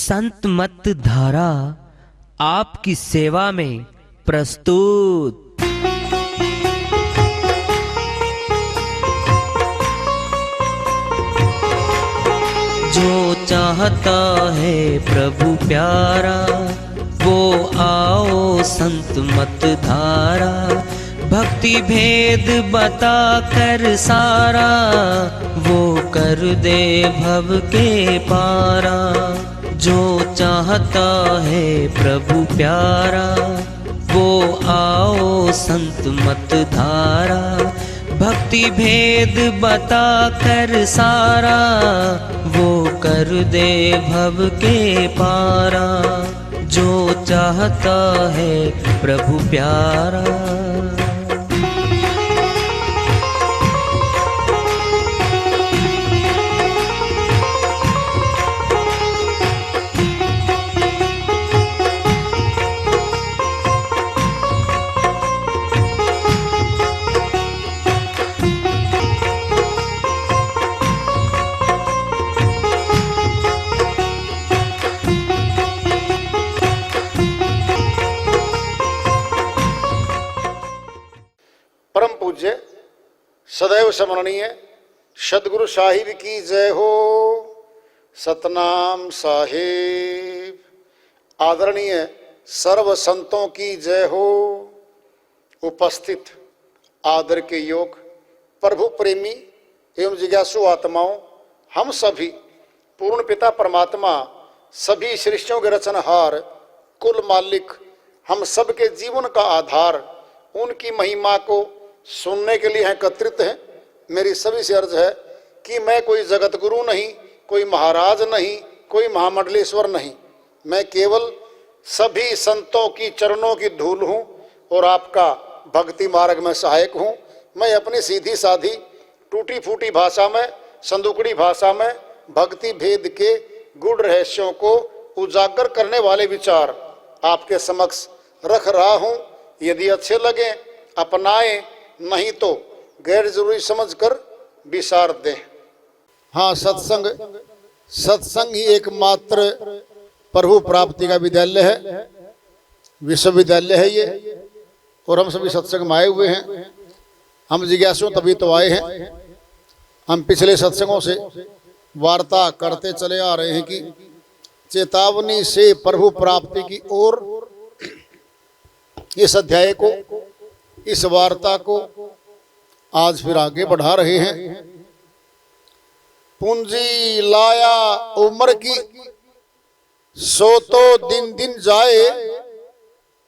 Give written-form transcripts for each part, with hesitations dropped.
संत मत धारा आपकी सेवा में प्रस्तुत। जो चाहता है प्रभु प्यारा वो आओ संत मत धारा। भक्ति भेद बता कर सारा वो कर दे भव के पारा। जो चाहता है प्रभु प्यारा वो आओ संत मत धारा। भक्ति भेद बता कर सारा वो कर दे भव के पारा। जो चाहता है प्रभु प्यारा। परम पूज्य सदैव स्मरणीय सदगुरु साहिब की जय हो। सतनाम साहिब। आदरणीय सर्व संतों की जय हो। उपस्थित आदर के योग प्रभु प्रेमी एवं जिज्ञासु आत्माओं, हम सभी पूर्ण पिता परमात्मा सभी सृष्टियों के रचनहार कुल मालिक हम सब के जीवन का आधार उनकी महिमा को सुनने के लिए एकत्रित हैं। मेरी सभी से अर्ज है कि मैं कोई जगत गुरु नहीं, कोई महाराज नहीं, कोई महामंडलेश्वर नहीं। मैं केवल सभी संतों की चरणों की धूल हूँ और आपका भक्ति मार्ग में सहायक हूँ। मैं अपनी सीधी साधी टूटी फूटी भाषा में, संदुकड़ी भाषा में भक्ति भेद के गूढ़ रहस्यों को उजागर करने वाले विचार आपके समक्ष रख रहा हूँ। यदि अच्छे लगे अपनाएं, नहीं तो गैर जरूरी समझकर विसार दें। हाँ, सत्संग ही एकमात्र प्रभु प्राप्ति का विद्यालय है, विश्वविद्यालय है ये। और हम सभी सत्संग में आए हुए हैं। हम जिज्ञासु तभी तो आए हैं। हम पिछले सत्संगों से वार्ता करते चले आ रहे हैं कि चेतावनी से प्रभु प्राप्ति की ओर इस अध्याय को, इस वार्ता को आज फिर आगे बढ़ा रहे हैं। पूंजी लाया उम्र की सो तो दिन दिन जाए।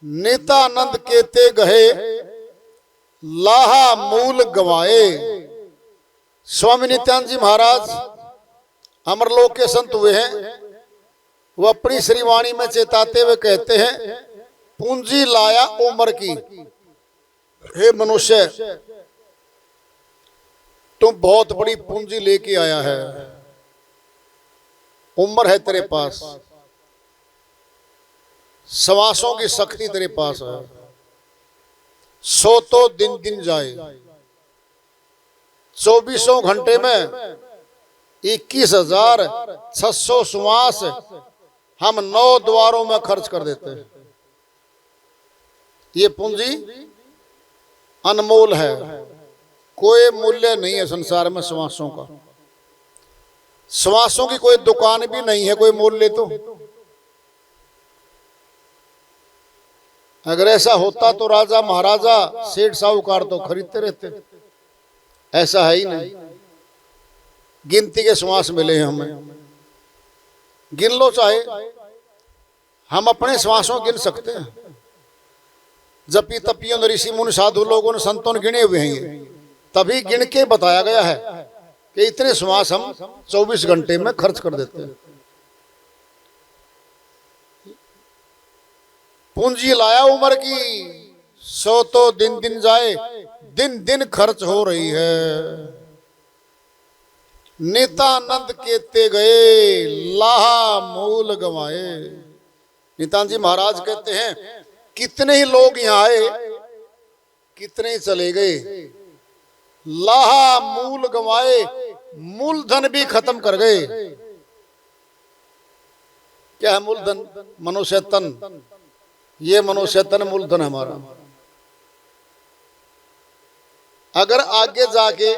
नित्यानंद केते गहे लाहा मूल गवाए। स्वामी नित्यानंद जी महाराज अमरलोक के संत हुए हैं। वह अपनी श्रीवाणी में चेताते हुए कहते हैं, पूंजी लाया उम्र की। हे मनुष्य, तुम बहुत बड़ी पूंजी लेके आया है। उम्र है तेरे पास, श्वासों की शक्ति तेरे पास है। सो तो दिन दिन जाए। 24 घंटे में 21,600 श्वास हम 9 द्वारों में खर्च कर देते हैं। ये पूंजी अनमोल है, कोई मूल्य नहीं है संसार में श्वासों का। श्वासों की कोई दुकान भी नहीं है, कोई मूल्य तो। अगर ऐसा होता तो राजा महाराजा सेठ साहूकार तो खरीदते रहते। ऐसा है ही नहीं। गिनती के श्वास मिले हैं हमें। गिन लो चाहे, हम अपने श्वासों गिन सकते हैं। जपी तपियों ऋषि मुनि साधु लोगों ने, संतों ने गिने हुए हैं। ये तभी गिन के बताया गया है कि इतने श्वास हम 24 घंटे में खर्च कर देते हैं। पूंजी लाया उम्र की सो तो दिन दिन जाए। दिन दिन खर्च हो रही है। नित्यानंद केते गए लाहा मूल गवाए। नित्यानंद जी महाराज कहते हैं, कितने ही लोग यहाँ आए, कितने ही चले गए। लाहा मूल गवाए, मूलधन भी खत्म कर गए। क्या है मूलधन? मनुष्य तन। ये मनुष्य तन मूलधन हमारा। अगर आगे जाके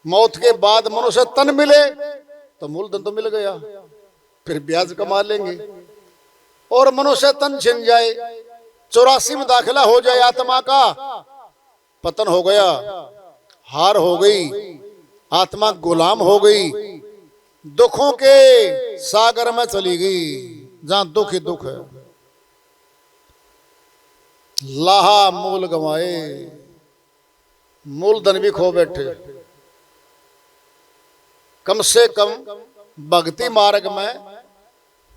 मौत के बाद मनुष्य तन मिले तो मूलधन तो मिल गया, फिर ब्याज कमा लेंगे। और मनुष्य तन छिन जाए, 84 में दाखिला हो जाए आत्मा का, पतन हो गया, हार हो गई, आत्मा गुलाम हो गई, दुखों के सागर में चली गई, जहां दुख ही दुख है। लाहा मूल गंवाए, मूलधन भी खो बैठे। कम से कम भक्ति मार्ग में,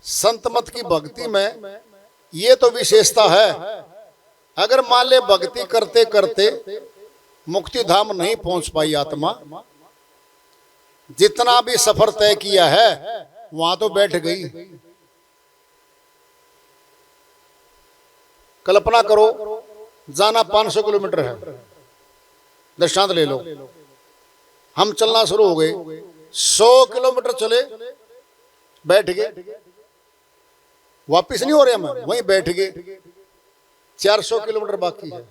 संत मत की भक्ति में ये तो विशेषता है। अगर मान ले भक्ति करते करते मुक्ति धाम नहीं पहुंच पाई आत्मा, जितना भी सफर तय किया है वहां तो बैठ गई। कल्पना करो, जाना 500 किलोमीटर है, दृष्टांत ले लो। हम चलना शुरू हो गए, 100 किलोमीटर चले, बैठ गए, वापिस नहीं हो रहे, हम वहीं बैठ गए, 400 किलोमीटर बाकी है।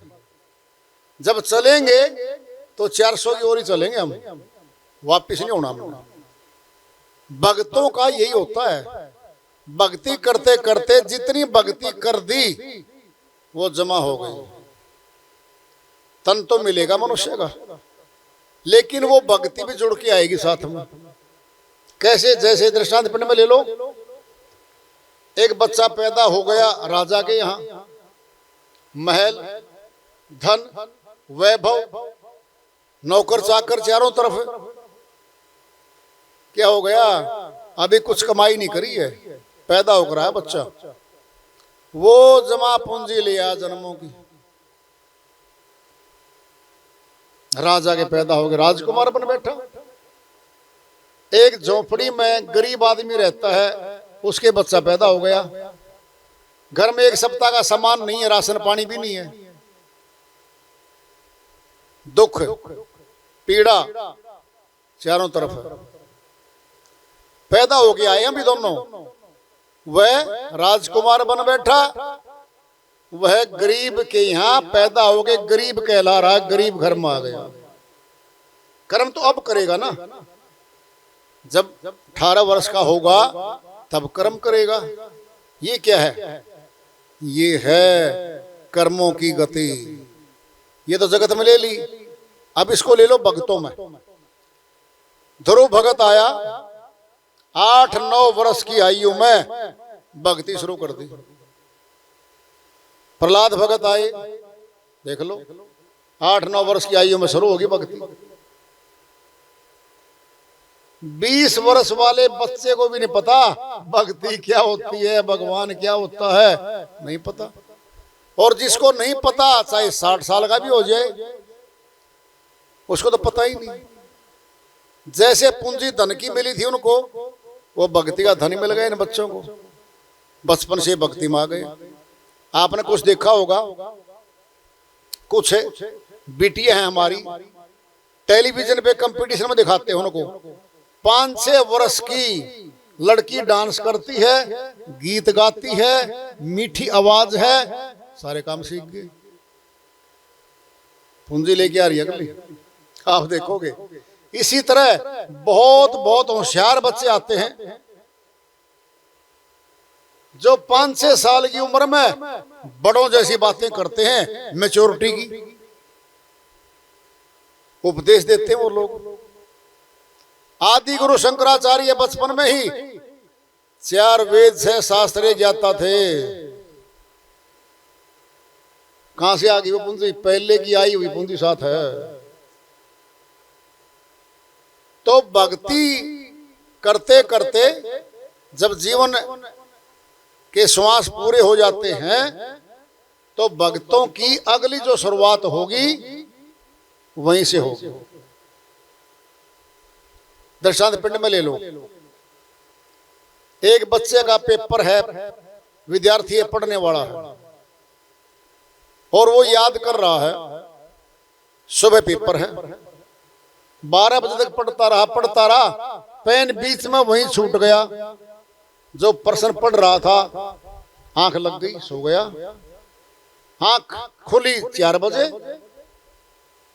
जब चलेंगे तो 400 की ओर ही चलेंगे, हम वापिस नहीं होना। भक्तों का यही होता है, भक्ति करते करते जितनी भक्ति कर दी वो जमा हो गई। तन तो मिलेगा मनुष्य का, लेकिन वो भक्ति भी जुड़ के आएगी साथ में। कैसे? जैसे दृष्टांत पिंड में ले लो, एक बच्चा पैदा हो गया राजा के यहाँ, महल, धन, वैभव, नौकर चाकर चारों तरफ। क्या हो गया? अभी कुछ कमाई नहीं करी है, पैदा हो रहा है बच्चा, वो जमा पूंजी लिया जन्मों की, राजा के पैदा हो गए, राजकुमार बन बैठा। एक झोपड़ी में गरीब आदमी रहता है, उसके बच्चा पैदा हो गया। घर में एक सप्ताह का सामान नहीं है, राशन पानी भी नहीं है, दुख पीड़ा चारों तरफ है। पैदा हो के आए अभी दोनों, वह राजकुमार बन बैठा, वह गरीब के यहां पैदा हो गए, गरीब कहला रहा, गरीब घर में आ गया। कर्म तो अब करेगा ना, जब 18 वर्ष का होगा तब कर्म करेगा। ये क्या है? ये है कर्मों की गति। ये तो जगत में ले ली, अब इसको ले लो भक्तों में। ध्रुव भगत आया, 8-9 वर्ष की आयु में भक्ति शुरू कर दी। प्रहलाद भगत आए, देख लो, 8-9 वर्ष की आयु में शुरू होगी भक्ति। 20 वर्ष वाले बच्चे को भी नहीं पता भक्ति क्या होती है, भगवान क्या होता है, नहीं पता। और जिसको नहीं पता, चाहे 60 साल का भी हो जाए, उसको तो पता ही नहीं। जैसे पूंजी धन की मिली थी उनको, वो भक्ति का धन मिल गया इन बच्चों को, बचपन से भक्ति में आ गए। आपने कुछ देखा होगा, कुछ बिटियां हैं हमारी, टेलीविजन पे कंपटीशन में दिखाते हैं उनको, 5-6 वर्ष की लड़की डांस करती है, गीत गाती है, मीठी आवाज है, सारे काम सीख गए, पूंजी लेके आ रही है अगली। आप देखोगे इसी तरह बहुत बहुत होशियार बच्चे आते हैं जो 5-6 साल की उम्र में बड़ों जैसी बातें करते हैं, मैच्योरिटी की उपदेश देते हैं वो लोग। आदि गुरु शंकराचार्य बचपन में ही 4 वेद से शास्त्र ज्ञाता थे। कहां से आ गई वो पूंजी? पहले की आई हुई पूंजी साथ है। तो भक्ति करते करते जब जीवन के श्वास पूरे हो जाते हैं तो भक्तों की अगली जो शुरुआत होगी वहीं से होगी। दृष्टांत पिंड में ले लो, एक बच्चे का पेपर है, विद्यार्थी है, पढ़ने वाला है, और वो याद कर रहा है, सुबह पेपर है, 12 बजे तक पढ़ता रहा, पेन बीच में वहीं छूट गया, जो प्रश्न पढ़ रहा था आंख लग गई, सो गया। आंख खुली 4 बजे,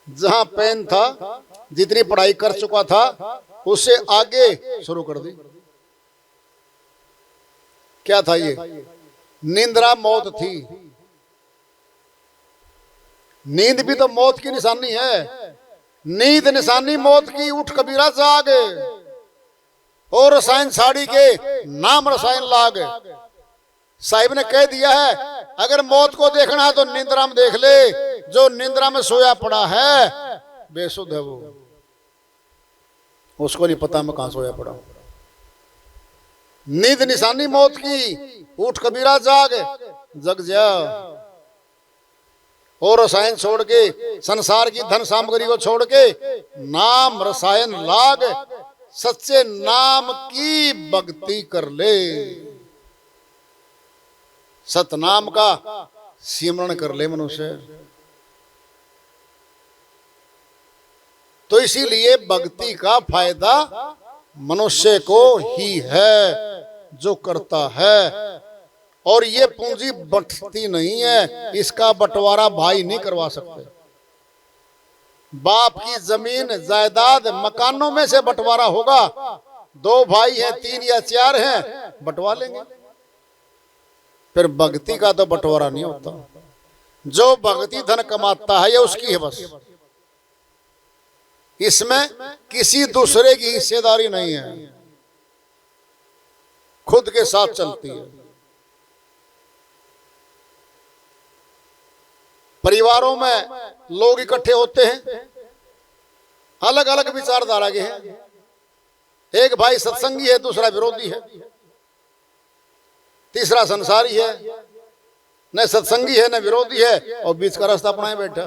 जहां पेन था, जितनी पढ़ाई कर चुका था उससे आगे शुरू कर दी। क्या था ये? निंद्रा मौत थी। नींद भी तो मौत की निशानी है। नींद निशानी मौत की, उठ कबीरा जाग, और रसायन साड़ी के नाम रसायन लाग। साहिब ने कह दिया है अगर मौत को देखना है तो निंद्रा में देख ले। जो निंद्रा में सोया पड़ा है बेसुध है, वो उसको नहीं पता मैं कहां सोया पड़ा हूं। नींद निशानी मौत की, उठ कबीरा जाग, जग जा। और रसायन छोड़ के, संसार की धन सामग्री को छोड़ के नाम रसायन लाग, सच्चे नाम की भक्ति कर ले। सतनाम का सिमरण कर ले मनुष्य। तो इसीलिए भक्ति का फायदा मनुष्य को ही है जो करता है। और ये पूंजी बंटती नहीं है, इसका बंटवारा भाई नहीं करवा सकते। बाप की जमीन जायदाद मकानों में से बंटवारा होगा, 2 भाई हैं, 3 या 4 हैं, बंटवा लेंगे। फिर भक्ति का तो बंटवारा नहीं होता। जो भक्ति धन कमाता है ये उसकी है बस, इसमें किसी दूसरे की हिस्सेदारी नहीं है, खुद के साथ चलती है। परिवारों में लोग इकट्ठे होते हैं, अलग अलग विचारधारा के हैं। एक भाई सत्संगी है, दूसरा विरोधी है, तीसरा संसारी है, न सत्संगी है न विरोधी है, और बीच का रास्ता अपनाए बैठा।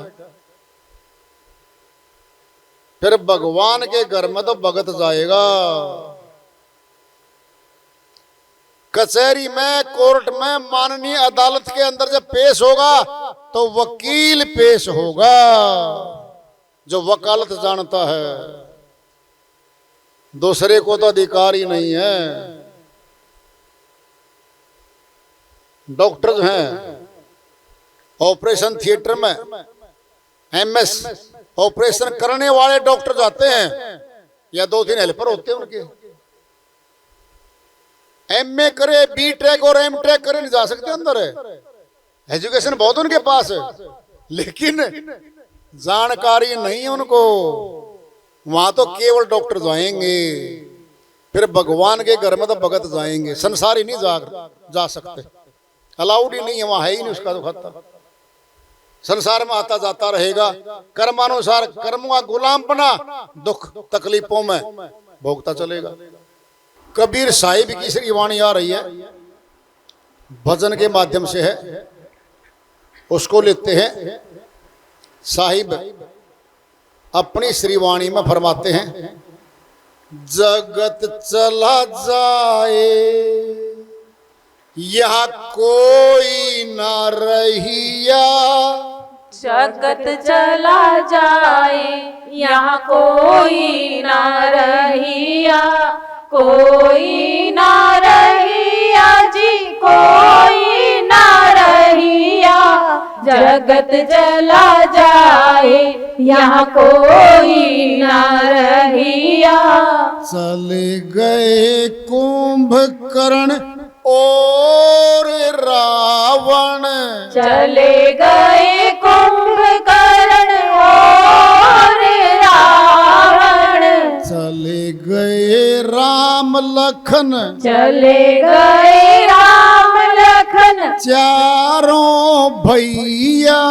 फिर भगवान के घर में तो भगत जाएगा। कचहरी में, कोर्ट में, माननीय अदालत के अंदर जब पेश होगा तो वकील पेश होगा जो वकालत जानता है। दूसरे को तो अधिकार ही नहीं है। डॉक्टर जो हैं ऑपरेशन थिएटर में एमएस ऑपरेशन करने वाले डॉक्टर जाते हैं या 2-3 हेल्पर होते हैं उनके। एमए करे, बीटेक और एमटेक करे नहीं जा सकते अंदर, एजुकेशन बहुत उनके पास है, लेकिन जानकारी नहीं है उनको। वहां तो केवल डॉक्टर जाएंगे। फिर भगवान के घर में तो भगत जाएंगे, संसारी नहीं जा सकते, अलाउड ही नहीं है, वहां है ही नहीं उसका तो खाता। संसार में आता जाता रहेगा, कर्मानुसार कर्मों का गुलाम बना, दुख तकलीफों में भोगता चलेगा। कबीर साहिब की श्री वाणी आ रही है, भजन के माध्यम से है, उसको लिखते हैं। साहिब अपनी श्रीवाणी में फरमाते हैं, जगत चला जाए यहाँ कोई ना रहिया, जगत चला जाए यहाँ कोई ना रहिया, कोई ना रहिया जी, कोई ना रहिया। जगत चला जाए यहाँ कोई ना रहिया। चले गए कुंभकर्ण और रावण, चले गए कुंभकर्ण और रावण, चले गए राम लखन, चले गए राम लखन। चारों भैया,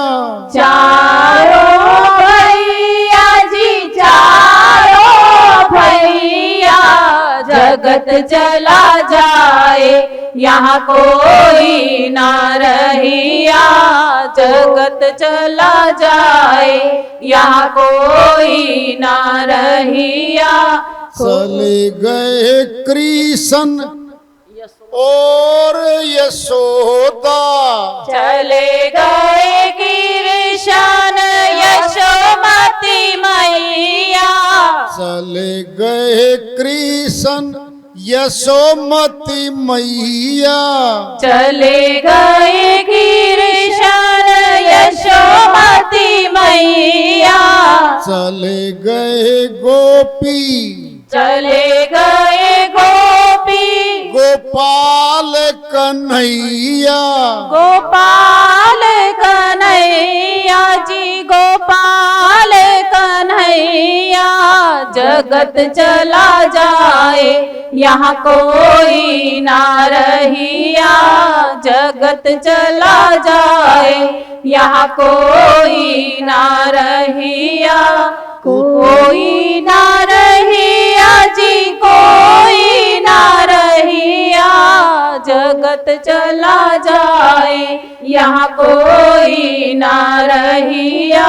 चारों भैया जी, चारों भैया। जगत चला जाए यहाँ कोई ना रहिया, जगत चला जाए यहाँ कोई ना रहिया। चले गए कृष्ण और यशोदा, चले गए कृष्ण यशोमती मैया, चले गए कृष्ण यशोमती मैया। चले गए गिरिशन यशोमती मैया। चले गए गोपी चले गए गोपी गोपाल कन्हैया। गोपाल कन्हैया जी गोपाल कन्हैया। जगत चला जाए यहाँ कोई ना रहिया। जगत चला जाए यहाँ कोई ना रहिया। कोई ना रहिया जी कोई ना रहिया। जगत चला जाए यहाँ कोई ना रहिया।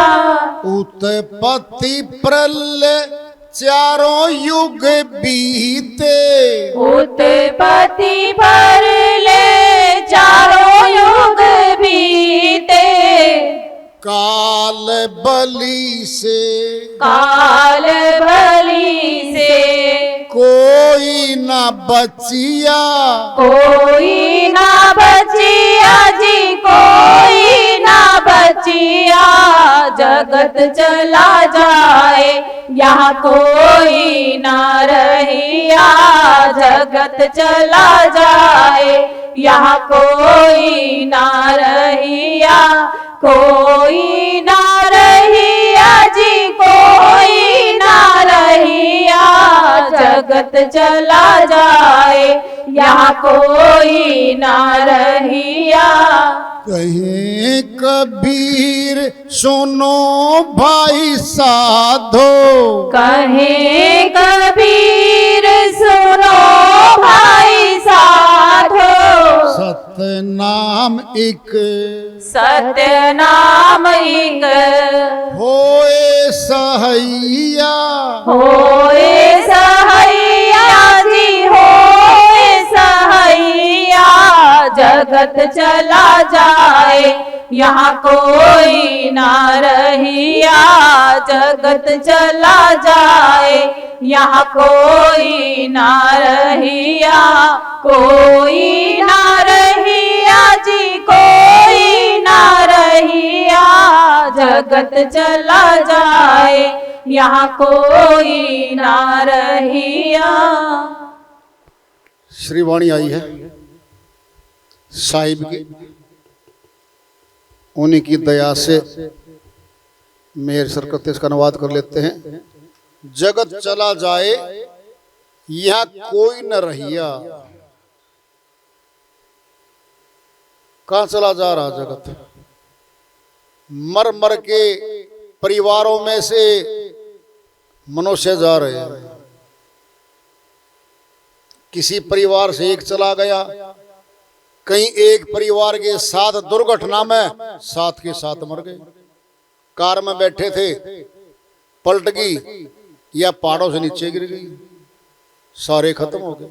उत्पत्ति प्रलय चारों युग बीते। उत्पत्ति प्रलय चारों युग बीते। काल बलि से काल बलि से कोई न बचिया। कोई ना बचिया जी कोई ना बचिया। जगत चला जाए यहाँ कोई ना रहिया। जगत चला जाए यहाँ कोई ना रहिया। कोई ना रहिया जी कोई ना रहिया। जगत चला जाए यहाँ कोई ना रहिया। कहीं कबीर सुनो भाई साधो। कहे कबीर सुनो भाई साधो। सत्य नाम एक सत्य नाम एक होए सहैया। होए सहैया जी होए सहैया। जगत चला जाए यहाँ कोई ना रहिया। जगत चला जाए यहाँ कोई ना रहिया। कोई ना रहिया जी कोई ना रहिया। जगत चला जाए यहाँ कोई ना रहिया। श्रीवाणी आई है साहिब की, उन्हीं की दया से मेरे सरकते इसका अनुवाद कर लेते हैं। जगत चला जाए यहाँ कोई न रहिया। कहाँ चला जा रहा जगत? मर मर के परिवारों में से मनुष्य जा रहे हैं। किसी परिवार से एक चला गया, कहीं एक परिवार के साथ दुर्घटना में साथ के साथ मर गए। कार में बैठे थे, पलट गई या पहाड़ों से नीचे गिर गई, सारे खत्म हो गए।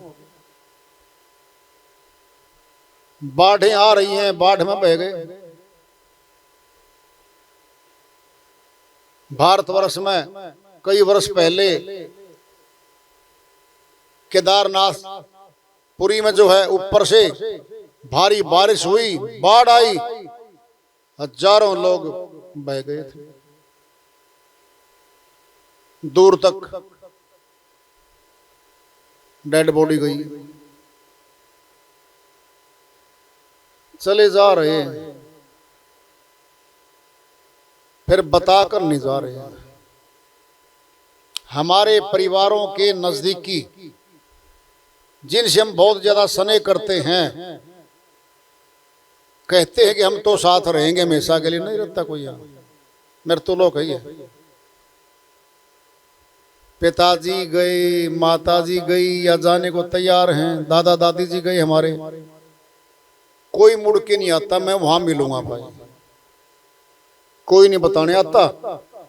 बाढ़ें आ रही हैं, बाढ़ में बह गए। भारतवर्ष में कई वर्ष पहले केदारनाथ पुरी में जो है ऊपर से भारी बारिश हुई, बाढ़ आई, हजारों लोग बह गए थे। दूर तक डेड बॉडी गई। चले जा रहे हैं, फिर बताकर नहीं जा रहे हैं। हमारे परिवारों के नजदीकी जिनसे हम बहुत ज्यादा स्नेह करते हैं, कहते हैं कि हम तो साथ रहेंगे हमेशा के लिए, नहीं रहता कोई यहाँ। मेरे तो लोग है, पिताजी गए, माताजी गई या जाने को तैयार हैं, दादा दादी जी गए हमारे, कोई मुड़ के नहीं आता मैं वहां मिलूंगा भाई। कोई नहीं बताने आता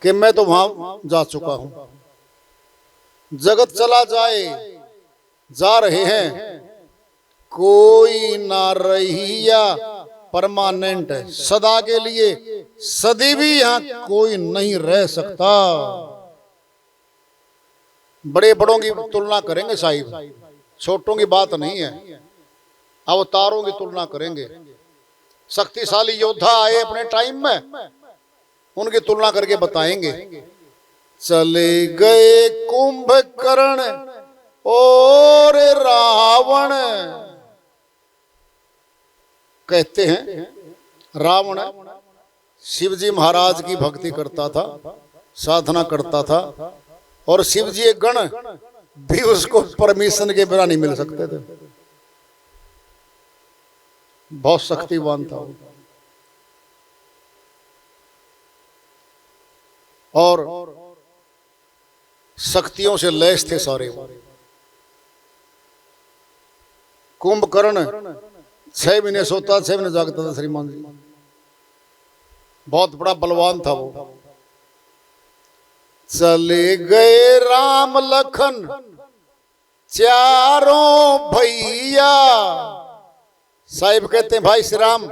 कि मैं तो वहां जा चुका हूं। जगत चला जाए, जा रहे हैं, कोई ना रहिया परमानेंट है, सदा के लिए, सदी भी यहां कोई नहीं रह सकता। बड़े बड़ों की तुलना करेंगे साहिब, छोटों की बात नहीं है, अवतारों की तुलना करेंगे। शक्तिशाली योद्धा आए अपने टाइम में, उनकी तुलना करके बताएंगे। चले गए कुंभकर्ण और रावण, कहते हैं रावण शिवजी महाराज की भक्ति करता था, साधना करता था, और शिवजी गण भी उसको परमिशन के बिना नहीं मिल सकते थे। बहुत शक्तिवान था वो। और शक्तियों से लैस थे सारे वो। कुंभकर्ण 6 महीने सोता, 6 महीने जागता था श्रीमान जी। बहुत बड़ा बलवान था वो। चले गए राम लखन चारों भैया, साहिब कहते हैं भाई श्री राम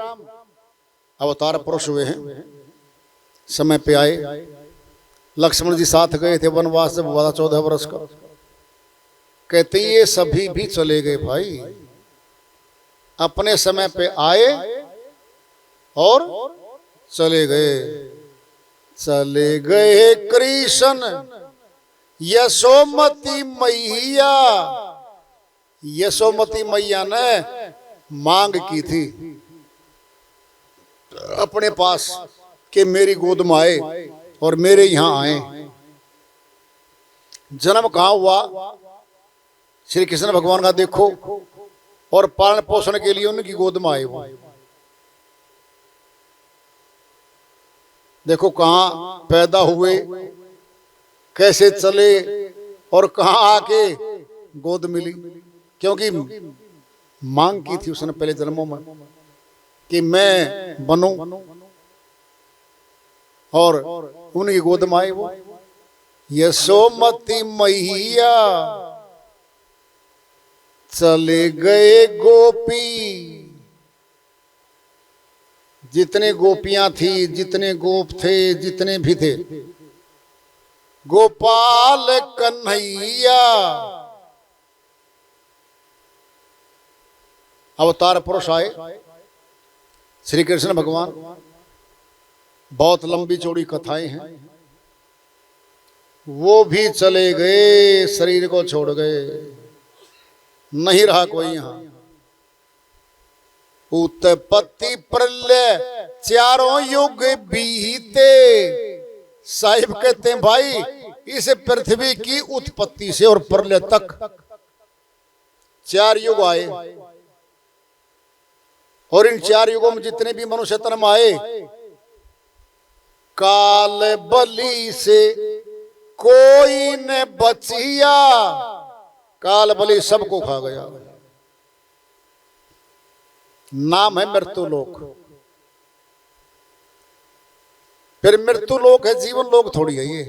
अवतार पुरुष हुए हैं, समय पे आए। लक्ष्मण जी साथ गए थे वनवास, जब हुआ था 14 वर्ष का। कहते ये सभी भी चले गए भाई, अपने समय पे आए और चले गए। चले गए कृष्ण यशोमती मैया, यशोमती मैया ने मांग की थी अपने पास कि मेरी गोद में आए और मेरे यहां आए। जन्म कहां हुआ श्री कृष्ण भगवान का देखो, और पालन पोषण के लिए उनकी गोद में आए वो। देखो कहां पैदा हुए, कैसे चले, और कहां आके गोद मिली। क्योंकि मांग की थी उसने पहले जन्मों में कि मैं बनूं, और उनकी गोद में आए वो। यशोमती मैया चले गए गोपी, जितने गोपियां थी, जितने गोप थे, जितने भी थे, गोपाल कन्हैया अवतार पुरुष आए श्री कृष्ण भगवान। बहुत लंबी चौड़ी कथाएं हैं। वो भी चले गए, शरीर को छोड़ गए, नहीं रहा कोई यहां। उत्पत्ति प्रलय चारों युग बीते, साहिब कहते हैं भाई इस पृथ्वी की उत्पत्ति से और प्रलय तक 4 युग आए, और इन 4 युगों में जितने भी मनुष्य जन्म आए, काल बलि से कोई न बचिया, काल बलि सबको खा गया। नाम है मृत्यु लोक। फिर मृत्यु लोक है, जीवन लोक थोड़ी है ये।